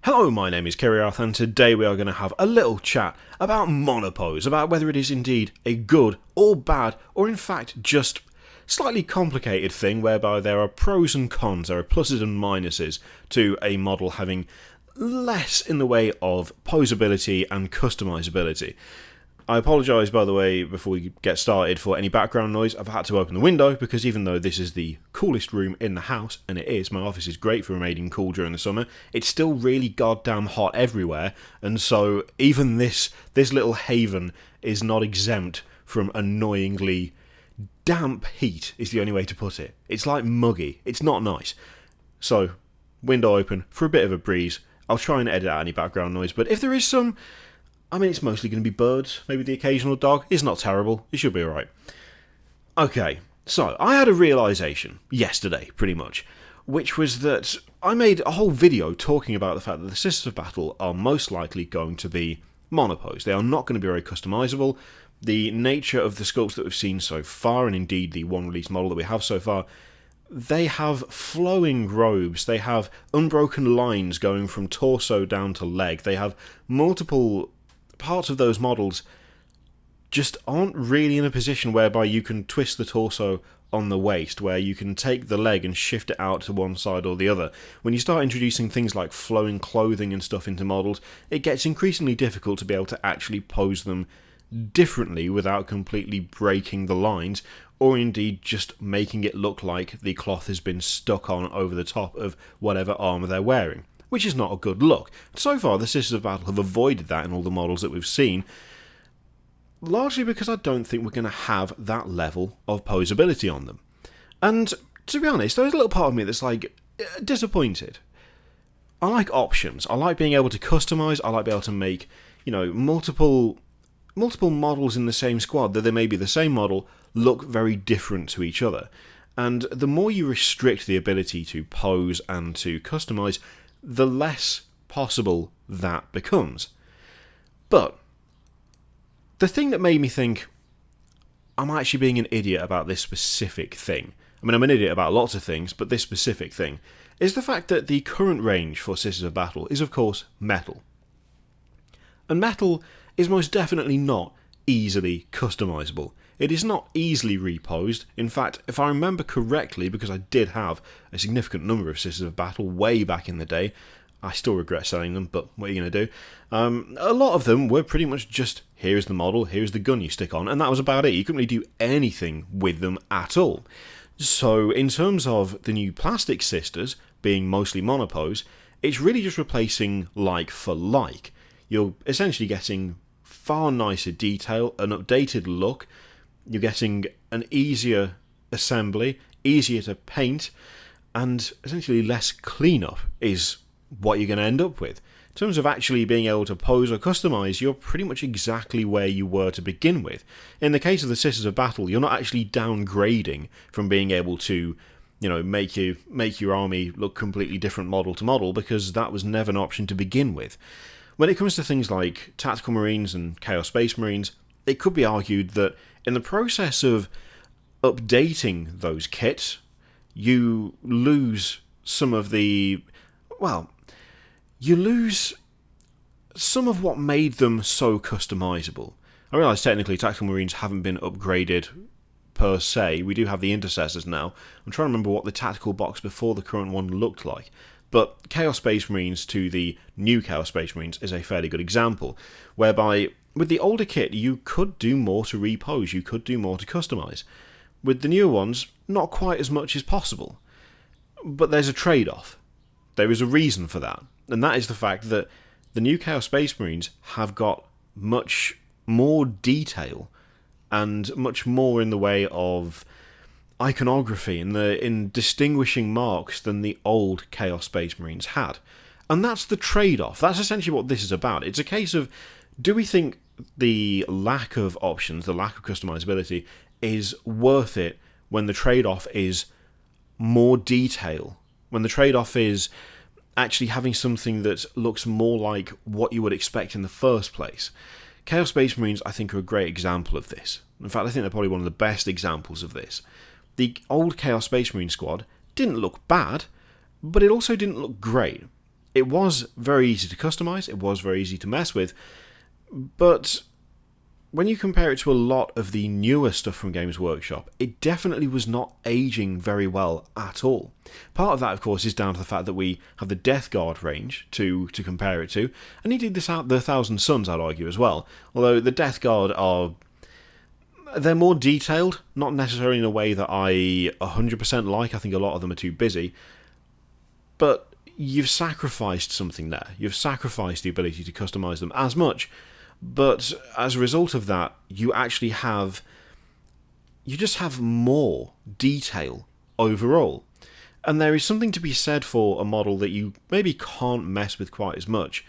Hello, my name is Kiriath, and today we are going to have a little chat about MONOPOSE, about whether it is indeed a good or bad, or in fact just slightly complicated thing whereby there are pros and cons, there are pluses and minuses to a model having less in the way of posability and customizability. I apologise, by the way, before we get started for any background noise. I've had to open the window because even though this is the coolest room in the house, and it is, my office is great for remaining cool during the summer, it's still really goddamn hot everywhere, and so even this little haven is not exempt from annoyingly damp heat, is the only way to put it. It's like muggy. It's not nice. So, window open for a bit of a breeze. I'll try and edit out any background noise, but if there is some, I mean, it's mostly going to be birds, maybe the occasional dog. It's not terrible. It should be alright. Okay, so I had a realisation yesterday, pretty much, which was that I made a whole video talking about the fact that the systems of battle are most likely going to be monopose. They are not going to be very customisable. The nature of the sculpts that we've seen so far, and indeed the one release model that we have so far, they have flowing robes, they have unbroken lines going from torso down to leg, they have multiple parts of those models just aren't really in a position whereby you can twist the torso on the waist, where you can take the leg and shift it out to one side or the other. When you start introducing things like flowing clothing and stuff into models, it gets increasingly difficult to be able to actually pose them differently without completely breaking the lines, or indeed just making it look like the cloth has been stuck on over the top of whatever armour they're wearing, which is not a good look. So far, the Systems of Battle have avoided that in all the models that we've seen, largely because I don't think we're going to have that level of posability on them. And to be honest, there's a little part of me that's like disappointed. I like options. I like being able to customise. I like being able to make, multiple models in the same squad, though they may be the same model, look very different to each other. And the more you restrict the ability to pose and to customise, the less possible that becomes. But the thing that made me think I'm actually being an idiot about this specific thing, I mean, I'm an idiot about lots of things, but this specific thing, is the fact that the current range for Systems of Battle is, of course, metal. And metal is most definitely not easily customisable. It is not easily reposed. In fact, if I remember correctly, because I did have a significant number of Systems of Battle way back in the day, I still regret selling them, but what are you going to do? A lot of them were pretty much just, here's the model, here's the gun you stick on, and that was about it. You couldn't really do anything with them at all. So, in terms of the new plastic sisters being mostly monopose, it's really just replacing like for like. You're essentially getting far nicer detail, an updated look, you're getting an easier assembly, easier to paint, and essentially less cleanup is what you're going to end up with. In terms of actually being able to pose or customise, you're pretty much exactly where you were to begin with. In the case of the Systems of Battle, you're not actually downgrading from being able to, make your army look completely different model to model, because that was never an option to begin with. When it comes to things like Tactical Marines and Chaos Space Marines, it could be argued that in the process of updating those kits, you lose some of what made them so customisable. I realise technically Tactical Marines haven't been upgraded per se. We do have the Intercessors now. I'm trying to remember what the tactical box before the current one looked like. But Chaos Space Marines to the new Chaos Space Marines is a fairly good example, whereby with the older kit you could do more to repose, you could do more to customise. With the newer ones, not quite as much as possible. But there's a trade-off. There is a reason for that, and that is the fact that the new Chaos Space Marines have got much more detail and much more in the way of iconography in distinguishing marks than the old Chaos Space Marines had. And that's the trade-off. That's essentially what this is about. It's a case of, do we think the lack of options, the lack of customizability, is worth it when the trade-off is more detail? When the trade-off is actually having something that looks more like what you would expect in the first place? Chaos Space Marines, I think, are a great example of this. In fact, I think they're probably one of the best examples of this. The old Chaos Space Marine squad didn't look bad, but it also didn't look great. It was very easy to customize, it was very easy to mess with, but when you compare it to a lot of the newer stuff from Games Workshop, it definitely was not aging very well at all. Part of that, of course, is down to the fact that we have the Death Guard range to compare it to, and indeed the Thousand Suns, I'd argue, as well. Although the Death Guard they're more detailed, not necessarily in a way that I 100% like. I think a lot of them are too busy, but you've sacrificed something there. You've sacrificed the ability to customize them as much. But as a result of that, you just have more detail overall. And there is something to be said for a model that you maybe can't mess with quite as much,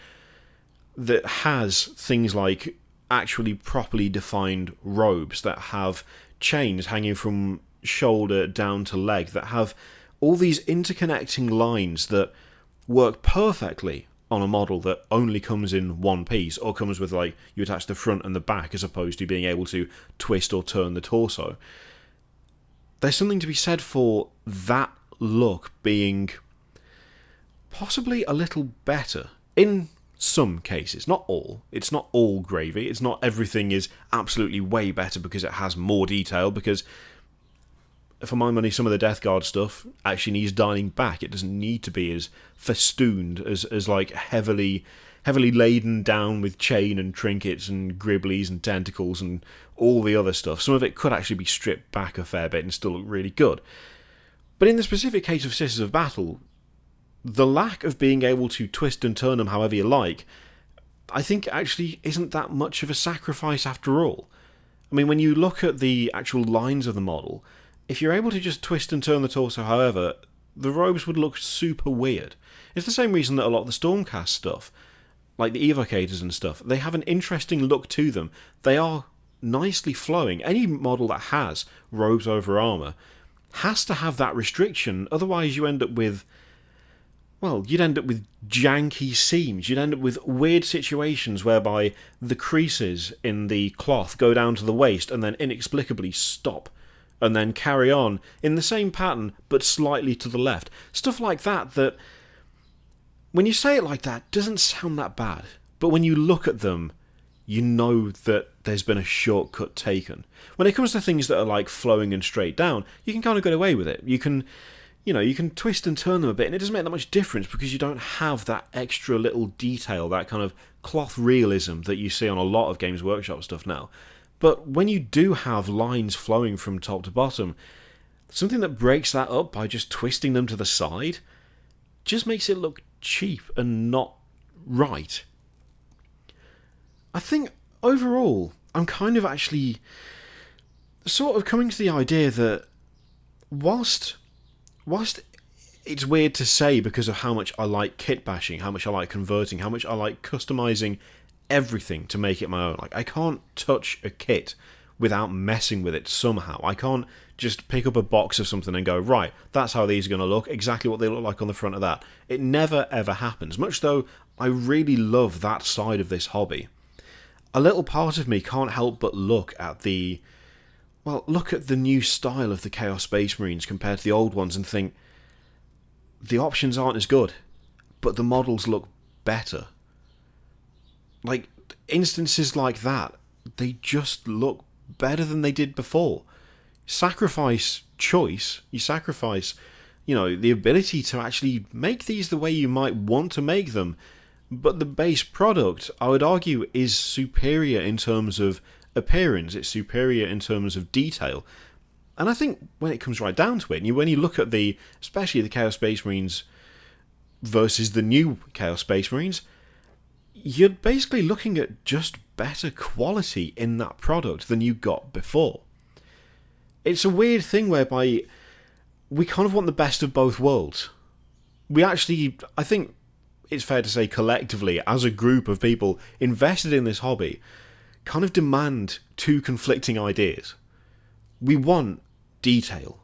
that has things like actually properly defined robes, that have chains hanging from shoulder down to leg, that have all these interconnecting lines that work perfectly on a model that only comes in one piece, or comes with, like, you attach the front and the back as opposed to being able to twist or turn the torso. There's something to be said for that look being possibly a little better in some cases, not all. It's not all gravy. It's not everything is absolutely way better because it has more detail, because for my money, some of the Death Guard stuff actually needs dialing back. It doesn't need to be as festooned, as like heavily laden down with chain and trinkets and gribblies and tentacles and all the other stuff. Some of it could actually be stripped back a fair bit and still look really good. But in the specific case of Sisters of Battle, the lack of being able to twist and turn them however you like, I think actually isn't that much of a sacrifice after all. I mean, when you look at the actual lines of the model, if you're able to just twist and turn the torso however, the robes would look super weird. It's the same reason that a lot of the Stormcast stuff, like the Evocators and stuff, they have an interesting look to them. They are nicely flowing. Any model that has robes over armour has to have that restriction, otherwise you end up with, well, you'd end up with janky seams. You'd end up with weird situations whereby the creases in the cloth go down to the waist and then inexplicably stop, and then carry on in the same pattern but slightly to the left. Stuff like that, that when you say it like that, doesn't sound that bad. But when you look at them, you know that there's been a shortcut taken. When it comes to things that are like flowing and straight down, you can kind of get away with it. You can twist and turn them a bit, and it doesn't make that much difference because you don't have that extra little detail, that kind of cloth realism that you see on a lot of Games Workshop stuff now. But when you do have lines flowing from top to bottom, something that breaks that up by just twisting them to the side just makes it look cheap and not right. I think overall, I'm kind of actually sort of coming to the idea that whilst it's weird to say because of how much I like kit bashing, how much I like converting, how much I like customizing everything to make it my own. Like, I can't touch a kit without messing with it somehow. I can't just pick up a box of something and go, right, that's how these are going to look, exactly what they look like on the front of that. It never ever happens, much though I really love that side of this hobby. A little part of me can't help but look at the new style of the Chaos Space Marines compared to the old ones and think, the options aren't as good, but the models look better. Like, instances like that, they just look better than they did before. Sacrifice choice, you sacrifice, the ability to actually make these the way you might want to make them, but the base product, I would argue, is superior in terms of appearance, it's superior in terms of detail. And I think when it comes right down to it, when you look at especially the Chaos Space Marines versus the new Chaos Space Marines, you're basically looking at just better quality in that product than you got before. It's a weird thing whereby we kind of want the best of both worlds. We actually, I think it's fair to say collectively, as a group of people invested in this hobby, kind of demand two conflicting ideas. We want detail.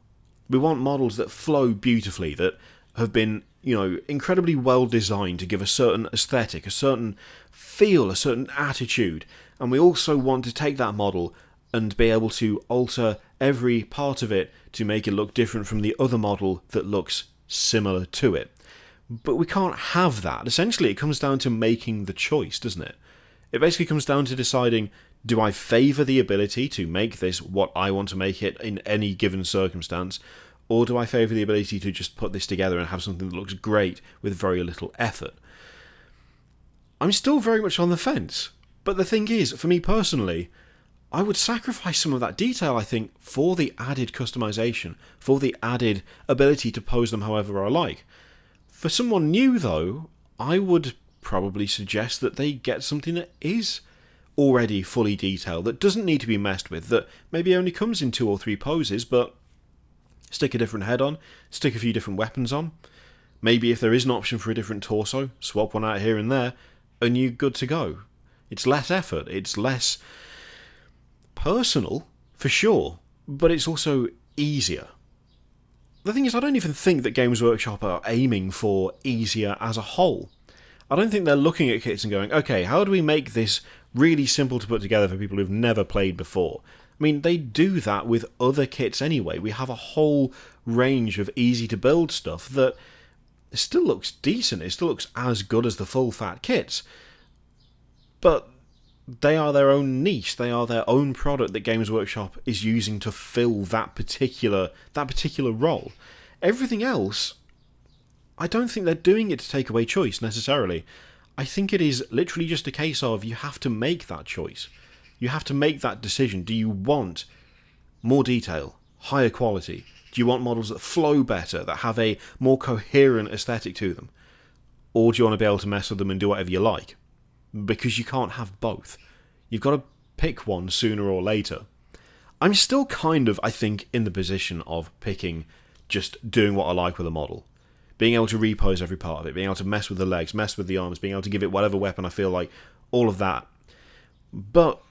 We want models that flow beautifully, that have been, incredibly well designed to give a certain aesthetic, a certain feel, a certain attitude. And we also want to take that model and be able to alter every part of it to make it look different from the other model that looks similar to it. But we can't have that. Essentially, it comes down to making the choice, doesn't it? It basically comes down to deciding, do I favour the ability to make this what I want to make it in any given circumstance, or do I favour the ability to just put this together and have something that looks great with very little effort? I'm still very much on the fence. But the thing is, for me personally, I would sacrifice some of that detail, I think, for the added customization, for the added ability to pose them however I like. For someone new, though, I would probably suggest that they get something that is already fully detailed, that doesn't need to be messed with, that maybe only comes in 2 or 3 poses, but stick a different head on, stick a few different weapons on. Maybe if there is an option for a different torso, swap one out here and there, and you're good to go. It's less effort, it's less personal, for sure, but it's also easier. The thing is, I don't even think that Games Workshop are aiming for easier as a whole. I don't think they're looking at kits and going, okay, how do we make this really simple to put together for people who've never played before? I mean, they do that with other kits anyway. We have a whole range of easy to build stuff that still looks decent, it still looks as good as the full fat kits. But they are their own niche, they are their own product that Games Workshop is using to fill that particular role. Everything else, I don't think they're doing it to take away choice necessarily. I think it is literally just a case of you have to make that choice. You have to make that decision. Do you want more detail, higher quality? Do you want models that flow better, that have a more coherent aesthetic to them? Or do you want to be able to mess with them and do whatever you like? Because you can't have both. You've got to pick one sooner or later. I'm still kind of, I think, in the position of picking just doing what I like with a model. Being able to repose every part of it, being able to mess with the legs, mess with the arms, being able to give it whatever weapon I feel like, all of that. But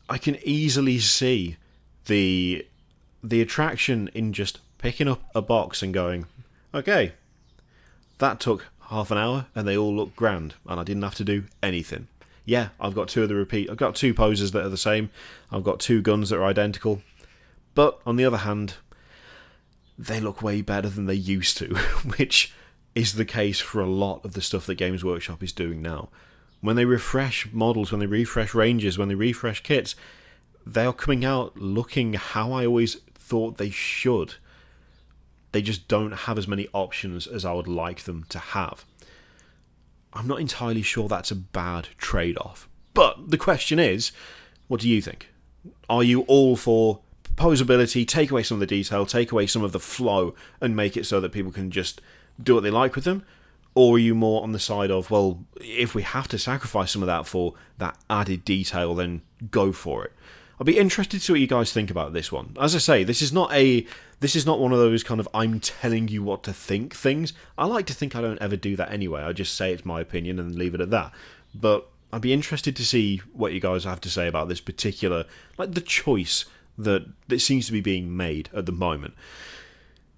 I can easily see the attraction in just picking up a box and going, okay, that took half an hour and they all look grand and I didn't have to do anything. Yeah, I've got 2 poses that are the same, I've got 2 guns that are identical, but on the other hand, they look way better than they used to, which is the case for a lot of the stuff that Games Workshop is doing now. When they refresh models, when they refresh ranges, when they refresh kits, they are coming out looking how I always thought they should. They just don't have as many options as I would like them to have. I'm not entirely sure that's a bad trade-off. But the question is, what do you think? Are you all for posability, take away some of the detail, take away some of the flow, and make it so that people can just do what they like with them? Or are you more on the side of, well, if we have to sacrifice some of that for that added detail, then go for it? I'll be interested to see what you guys think about this one. As I say, this is not one of those kind of I'm telling you what to think things. I like to think I don't ever do that anyway. I just say it's my opinion and leave it at that. But I'd be interested to see what you guys have to say about this particular, like the choice that seems to be being made at the moment.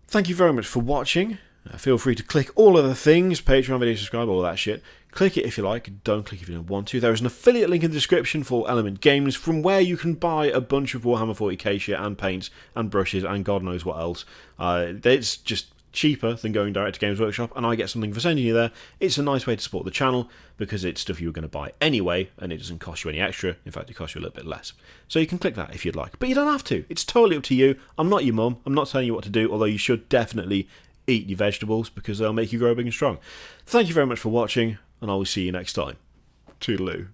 Thank you very much for watching. Feel free to click all of the things, Patreon, video, subscribe, all that shit. Click it if you like, don't click if you don't want to. There is an affiliate link in the description for Element Games, from where you can buy a bunch of Warhammer 40k shit and paints and brushes and God knows what else. It's just cheaper than going direct to Games Workshop, and I get something for sending you there. It's a nice way to support the channel, because it's stuff you were going to buy anyway, and it doesn't cost you any extra. In fact, it costs you a little bit less. So you can click that if you'd like. But you don't have to. It's totally up to you. I'm not your mum. I'm not telling you what to do, although you should definitely eat your vegetables, because they'll make you grow big and strong. Thank you very much for watching, and I will see you next time. Toodaloo.